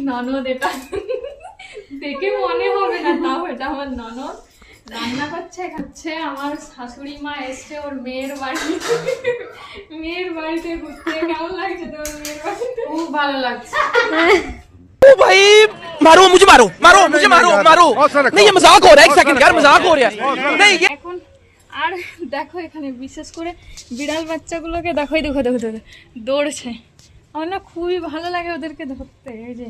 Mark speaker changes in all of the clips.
Speaker 1: ননদ, এটা দেখে মনে হবে না, তাও এটা আমার ননদ রান্না করছে। হচ্ছে আমার শাশুড়ি মা এসছে ওর মেয়ের বাড়িতে ঘুরতে। কেমন লাগছে তোর মেয়ের বাড়িতে?
Speaker 2: খুব ভালো লাগছে।
Speaker 3: ओ भाई मारो मुझे, मारो मारो मुझे, मारो मारो। नहीं ये मजाक हो रहा है, एक सेकंड यार, मजाक हो रहा है। नहीं ये
Speaker 1: এখন আর দেখো এখানে বিশেষ করে বিড়াল বাচ্চাগুলোকে দেখো, দেখো দেখো দেখো দৌড়ছে। আমার না খুবই ভালো লাগে ওদেরকে ধরতে। এই যে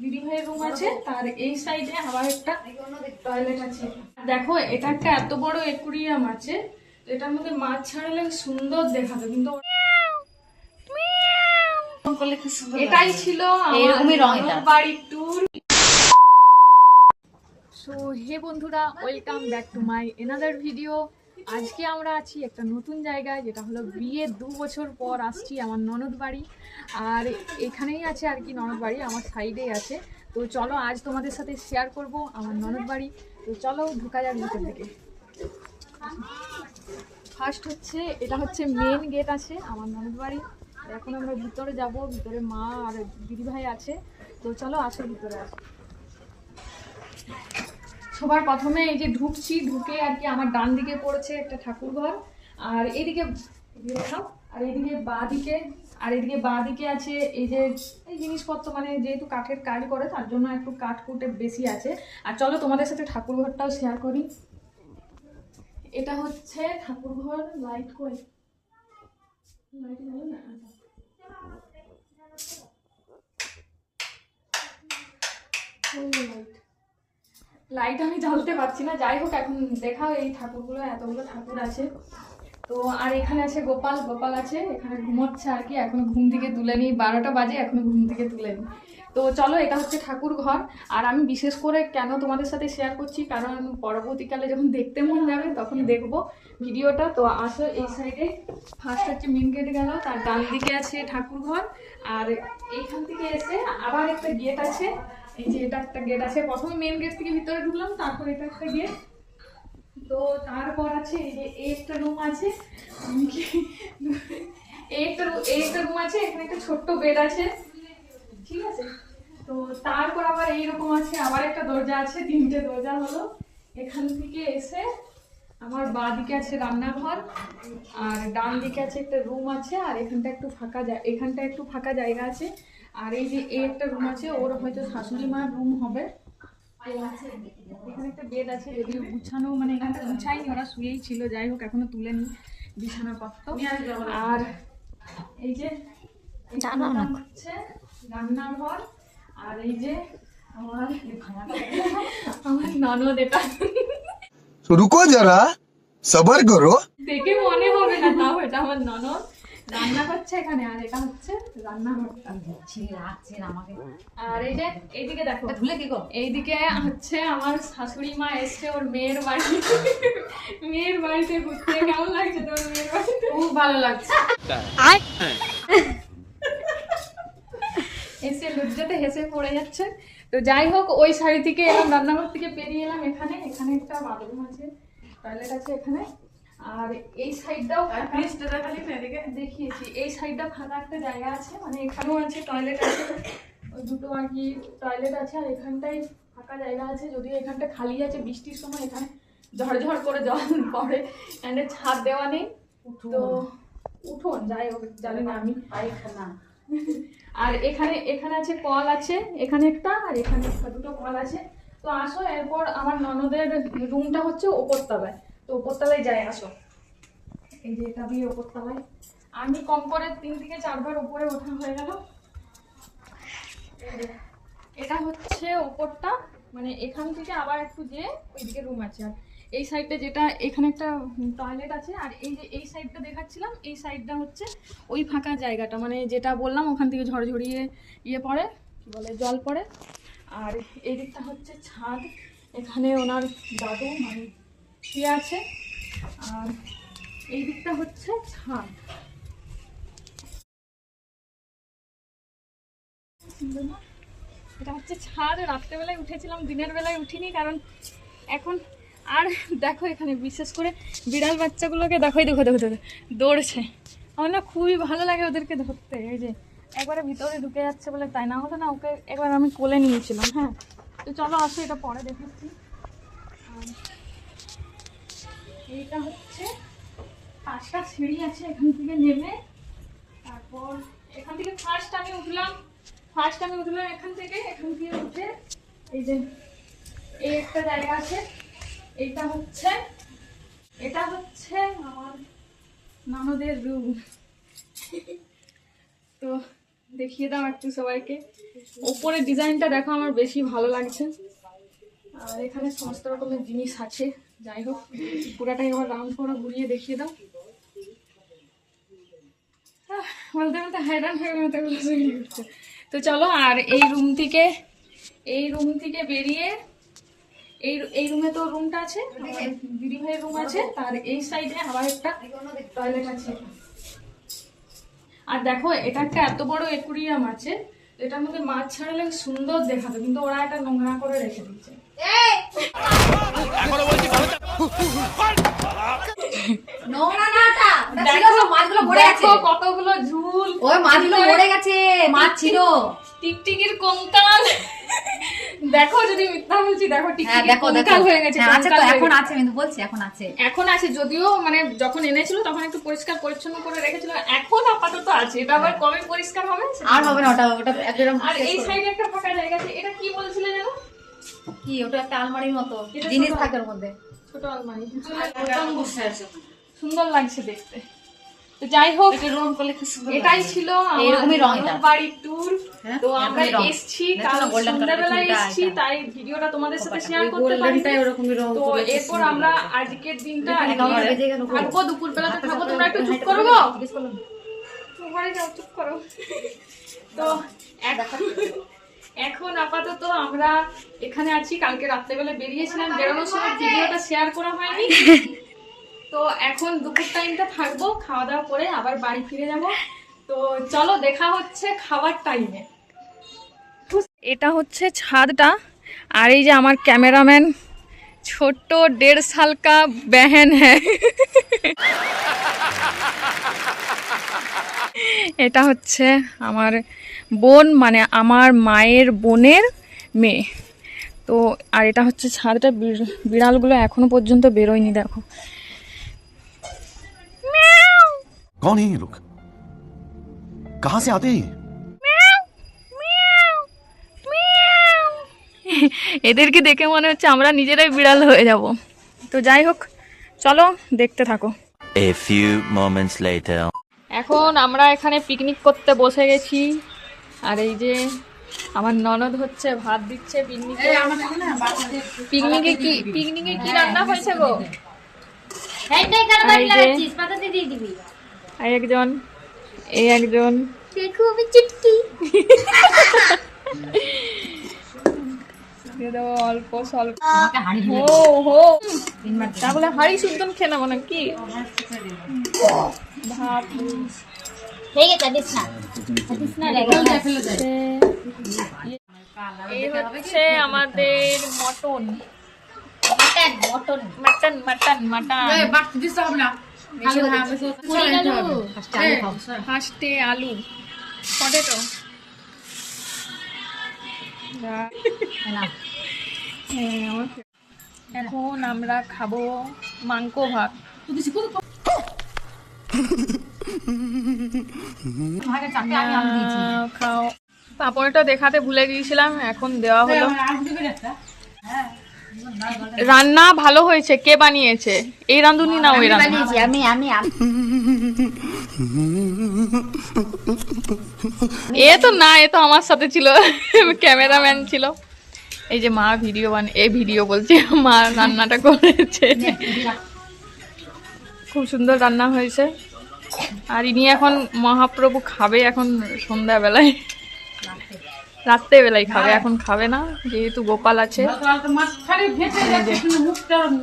Speaker 1: দিদি ভাইয়ের রুম আছে, তার এই সাইডে আবার একটা টয়লেট আছে। দেখো এটা একটা এত বড় অ্যাকুরিয়াম আছে, এটার মধ্যে মাছ ছাড়ালে সুন্দর দেখাতো, কিন্তু এটাই ছিল
Speaker 2: এরকমই রং এটা।
Speaker 1: বাড়ির ট্যুর। সো হে বন্ধুরা, welcome back to my another video. আজকে আমরা আছি একটা নতুন জায়গায়, যেটা হলো বিয়ে 2 বছর পর আসছি আমার ননদ বাড়ি। আর এখানেই আছে আর কি ননদ বাড়ি, আমার সাইডেই আছে। তো চলো আজ তোমাদের সাথে শেয়ার করব আমার ননদ বাড়ি। তো চলো ঢোকা যাক ভিতর থেকে। ফার্স্ট হচ্ছে এটা হচ্ছে মেন গেট আছে আমার ননদ বাড়ি। এখন আমরা ভিতরে যাব, ভিতরে মা আর দিদিভাই আছে। তো চলো আসো ভিতরে আসো। সবার প্রথমে এই যে ঢুকছি, ঢুকে আর কি আমার ডান দিকে পড়েছে একটা ঠাকুর ঘর, আর এদিকে আর এদিকে বাঁ দিকে আছে এই যে এই জিনিসপত্র, মানে যেহেতু কাঠের কাজ করে তার জন্য একটু কাঠ কুটে বেশি আছে। আর চলো তোমাদের সাথে ঠাকুর ঘরটাও শেয়ার করি। এটা হচ্ছে ঠাকুর ঘর। লাইট কই, লাইট ভালো না, লাইট আমি জ্বালতে পারছি না। যাই হোক, এখন দেখাও এই ঠাকুরগুলো, এতগুলো ঠাকুর আছে। তো আর এখানে আছে গোপাল আছে, এখানে ঘুমোচ্ছে আর কি, এখনো ঘুম থেকে তুলেনি, 12টা বাজে এখনো ঘুম থেকে তুলেনি। তো চলো এটা হচ্ছে ঠাকুর ঘর। আর আমি বিশেষ করে কেন তোমাদের সাথে শেয়ার করছি, কারণ পরবর্তীকালে যখন দেখতে মন যাবে তখন দেখবো ভিডিওটা। তো আসো এই সাইডে ফার্স্ট হচ্ছে মেন গেট গেল, তার ডান দিকে আছে ঠাকুর ঘর। আর এইখান থেকে এসে আবার একটা গেট আছে, এই যে এটা একটা গেট আছে। প্রথমে মেন গেট থেকে ভিতরে ঢুকলাম, তারপর এটা একটা গেট। তো তারপর আছে এই যে একটা রুম আছে, একটা রুম আছে, এখানে একটা ছোট্ট বেড আছে, ঠিক আছে। তো তারপর আবার এইরকম আছে, আবার একটা দরজা আছে, 3টে দরজা হলো। এখান থেকে এসে আমার বাঁ দিকে আছে রান্নাঘর, আর ডান দিকে আছে একটা রুম আছে, আর এখানটা একটু ফাঁকা জায়গা আছে। আর এই যে একটা রুম আছে, ওর হয়তো শাশুড়ি মার রুম হবে। এখানে একটা বেড আছে, যদিও গুছানো, মানে এখানটা গুছাইনি, ওরা শুয়েই ছিল। যাই হোক এখনো তুলেনি বিছানাপত্র। আর এই যে হচ্ছে রান্নাঘর, আর এই যে আমার ননদ, এটা
Speaker 4: रुको जरा सबर करो।
Speaker 1: দেখে মনে হবে না, তাও এটা আমার ননদ রান্না করছে এখানে। আর এটা হচ্ছে রান্নাঘরটা। আর এই যে এইদিকে দেখো, এইদিকে হচ্ছে আমার শাশুড়ি মা এসছে ওর মেয়ের বাড়িতে ঘুরতে। কেমন লাগছে তোর মেয়ের বাড়িতে?
Speaker 2: খুব ভালো লাগছে।
Speaker 1: এসে লজ্জাতে হেসে পড়ে যাচ্ছে। তো যাই হোক, ওই সাইড থেকে এলাম, রান্নাঘর থেকে পেরিয়ে এলাম এখানে একটা বাথরুম আছে, টয়লেট আছে এখানে। আর এই সাইডটাও দেখিয়েছি, এই সাইডটা ফাঁকা একটা জায়গা আছে, মানে এখানেও আছে টয়লেট আছে, ওই দুটো আর কি টয়লেট আছে। আর এখানটাই ফাঁকা জায়গা আছে, যদিও এখানটা খালি আছে, বৃষ্টির সময় এখানে ঝড় করে জল পড়ে, এখানে ছাদ দেওয়া নেই। তো উঠোন, যাই হোক জানি না আমি। আর এখানে আছে কল আছে, এখানে একটা আর এখানে একটা, দুটো কল আছে। তো আসো, এরপর আমার ননদের রুমটা হচ্ছে ওপরতলায়, তো ওপরতলায় যাই, আসো। এই যে এটা দিয়ে ওপরতলায় আমি কম করে 3 থেকে 4 বার উপরে ওঠা হয়ে গেল। এটা হচ্ছে ওপরটা, মানে এখান থেকে আবার একটু যে ওইদিকে রুম আছে। আর এই সাইডটা যেটা, এখানে একটা টয়লেট আছে। আর এই যে এই সাইডটা দেখাচ্ছিলাম, এই সাইডটা হচ্ছে ওই ফাঁকা জায়গাটা, মানে যেটা বললাম ওখান থেকে ঝড়ঝড়িয়ে পড়ে, কি বলে, জল পড়ে। আর এই দিকটা হচ্ছে ছাদ, এখানে ওনার দাদু মানে শুয়ে আছে। আর এই দিকটা হচ্ছে ছাদ। এটা হচ্ছে ছাদ। রাত্রেবেলায় উঠেছিলাম, দিনের বেলায় উঠিনি, কারণ এখন আর দেখো এখানে বিশেষ করে বিড়াল বাচ্চাগুলোকে দেখো, দেখো দেখো দেখো দৌড়ছে। আমার না খুবই ভালো লাগে ওদেরকে ধরতে। এই যে একবারে ভিতরে ঢুকে যাচ্ছে বলে, তাই না হলে না ওকে একবার আমি কোলে নিয়েছিলাম। হ্যাঁ, তো চলো আসো, এটা পরে দেখাচ্ছি। এইটা হচ্ছে 5টা সিঁড়ি আছে এখান থেকে নেমে, তারপর এখান থেকে ফার্স্ট আমি উঠলাম এখান থেকে উঠে এই যে এই একটা জায়গা আছে, এটা হচ্ছে আমার ননদের রুম। তো দেখিয়ে দাও একটু সবাইকে। উপরের ডিজাইনটা দেখো, আমার বেশি ভালো লাগছে। আর এখানে সমস্ত রকমের জিনিস আছে। যাই হোক, পুরাটাই আবার রাউন্ড করে ঘুরিয়ে দেখিয়ে দাও। বলতে বলতে হায়রান হয়ে গেছে। তো চলো, আর এই রুম থেকে বেরিয়ে এই রুমে তো রুমটা আছে, দিদি ভাইয়ের রুম আছে, তার এই সাইডে আবার একটা টয়লেট আছে। আর দেখো, এটা একটা এত বড় অ্যাকুরিয়াম আছে, এটার মধ্যে মাছ ছাড়লে সুন্দর দেখাবে, কিন্তু ওরা এটা নোংরা করে রেখে দিচ্ছে। দেখো কতগুলো ঝুল,
Speaker 2: ওই মাছগুলো মরে গেছে, মাছ ছিল।
Speaker 1: টিকটিকির কঙ্কাল। দেখো, যদি মিথ্যা বলছি, দেখো
Speaker 2: হ্যাঁ
Speaker 1: টিকটিকির
Speaker 2: দেখো দেখো,
Speaker 1: কঙ্কাল হয়ে গেছে।
Speaker 2: হ্যাঁ, আছে তো,
Speaker 1: কঙ্কাল হয়ে
Speaker 2: এখন
Speaker 1: গেছে।
Speaker 2: আছে, কিন্তু বলছি এখন আছে।
Speaker 1: যদিও মানে যখন এনেছিল তখন একটু পরিষ্কার পরিচ্ছন্ন করে রেখেছিল, এখন আপাতত আছে। এটা আবার কবে পরিষ্কার হবে
Speaker 2: আর হবে না, ওটা একদম।
Speaker 1: আর এই সাইডে একটা ফাঁকা জায়গা আছে, এটা কি বলছিলে জানো?
Speaker 2: কি ওটা একটা আলমারির মতো
Speaker 1: এটা
Speaker 2: জিনিস
Speaker 1: ছোট
Speaker 2: থাকে ওর মধ্যে।
Speaker 1: ছোট আলমারি, সুন্দর লাগছে দেখতে। তো যাই হোক, এটাই ছিল
Speaker 2: এইরকমই রং এটা।
Speaker 1: বাড়ির ট্যুর।
Speaker 2: হ্যাঁ,
Speaker 1: তো আমরা
Speaker 2: এরকমই রং।
Speaker 1: এসছি,
Speaker 2: দেখো
Speaker 1: কাল
Speaker 2: না, golden colour
Speaker 1: সন্ধ্যাবেলায়
Speaker 2: চুলটা
Speaker 1: এসছি,
Speaker 2: এটা।
Speaker 1: তাই ভিডিওটা তোমাদের সাথে শেয়ার করতে পারি। তো এরপর আমরা আজকের দিনটা থাকবো, দুপুরবেলা তো থাকবো। তোমরা একটু চুপ করো গো, ঘরে যাও, চুপ করো। তো এখন আপাতত আমরা এখানে আছি। কালকে রাত্রেবেলা বেরিয়েছিলাম, বেরোনোর সময় ভিডিওটা শেয়ার করা হয়নি। তো এখন দুপুর টাইমটা থাকবো, খাওয়া দাওয়া করে আবার বাড়ি ফিরে যাব। তো চলো, দেখা হচ্ছে খাবার টাইমে। এটা হচ্ছে ছাদটা, আর এই যে আমার ক্যামেরাম্যান ছোট্ট 1.5 সাল কা বেহেন হ্যাঁ। এটা হচ্ছে আমার বোন, মানে আমার মায়ের বোনের মেয়ে। তো আর এটা হচ্ছে ছাদটা, বিড়ালগুলো এখনো পর্যন্ত বেরোয়নি, দেখো।
Speaker 5: कौन है ये लोग कहां से आते हैं
Speaker 1: এদেরকে দেখে মনে হচ্ছে আমরা নিজেরাই বিড়াল হয়ে যাব। তো যাই হোক, চলো দেখতে থাকো।
Speaker 6: A few moments later.
Speaker 1: এখন আমরা এখানে পিকনিক করতে বসে গেছি, আর এই যে আমার ননদ হচ্ছে ভাত দিচ্ছে। পিকনিকে কি রান্না হয়েছে গো? এই একজন খুবই চুটকি। অল্প স্বল্প তাহলে হাড়ি শুদ্ধ খেয়ে নেবো নাকি? ভাত এই হচ্ছে আমাদের মটন। ফার্স্টে আলু, পটেটো। এখন আমরা খাবো মাংস ভাত। খাও। পাপড়টা দেখাতে ভুলে গিয়েছিলাম, এখন দেওয়া হলো। রান্না ভালো হয়েছে। কে বানিয়েছে? এই রাঁধুনি না ওই রাঁধুনি? এ তো না, এ তো আমার সাথে ছিল, ক্যামেরাম্যান ছিল। এই যে মা ভিডিও বলছে, মা রান্নাটা করেছে। খুব সুন্দর রান্না হয়েছে। আর ইনি এখন মহাপ্রভু খাবে, এখন সন্ধ্যাবেলায়, রাত্রেবেলায় খাবে, এখন খাবে না যেহেতু গোপাল আছে।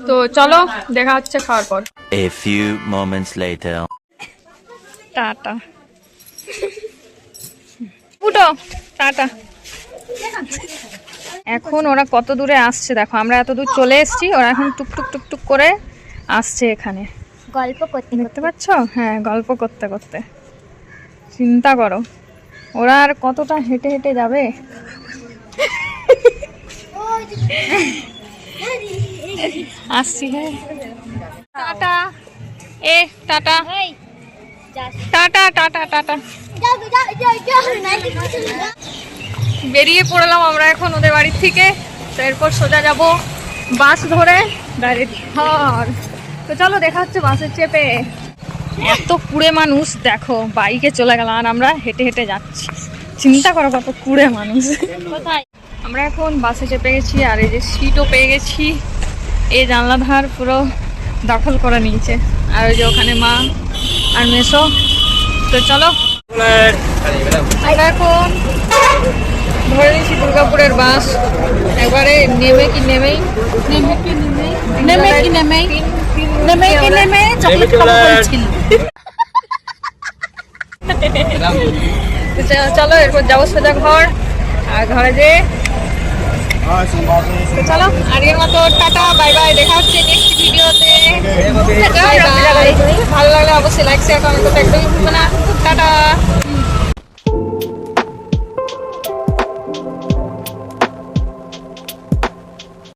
Speaker 1: তো চলো, দেখা হচ্ছে খাওয়ার পর।
Speaker 6: A few moments later.
Speaker 1: Tata উঠো, টাটা। এখন ওরা কত দূরে আসছে দেখো, আমরা এত দূর চলে এসেছি, ওরা এখন টুকটুক টুকটুক করে আসছে এখানে গল্প করতে। দেখতে পাচ্ছ? হ্যাঁ, গল্প করতে করতে। চিন্তা করো, ওরা আর কতটা হেঁটে হেঁটে যাবে। আসছি, হ্যাঁ tata. Tata tata tata tata. বেরিয়ে পড়লাম আমরা এখন ওদের বাড়ির থেকে। তো এরপর সোজা যাব বাস ধরে ডাইরেক্ট ঘর। তো চলো দেখা হচ্ছে বাসে চেপে। এত কুড়ে মানুষ দেখো, বাইকে চলে গেল আর আমরা হেঁটে হেঁটে যাচ্ছি। চিন্তা করো কত কুড়ে মানুষ।
Speaker 2: কোথায়?
Speaker 1: আমরা এখন বাসে চেপে গেছি আর এই যে সিটও পেয়ে গেছি। এই জানলা ধার পুরো দখল করে নিয়েছে। আর ওই যে ওখানে মা আর মেসো। তো চলো আমরা এখন ধরে নিয়েছি দুর্গাপুরের বাস। একবারে নেমে কি নেমেই
Speaker 2: চকলেট খাবো বলছিল।
Speaker 1: তো চলো এরপর যাবো সোজা ঘর। আর ঘরে যে তো চলো আজকের মতো টাটা বাই বাই। দেখা হচ্ছে নেক্সট ভিডিওতে। ভালো লাগলে অবশ্যই লাইক শেয়ার কমেন্ট করতে একদমই ভুলবে না। টাটা।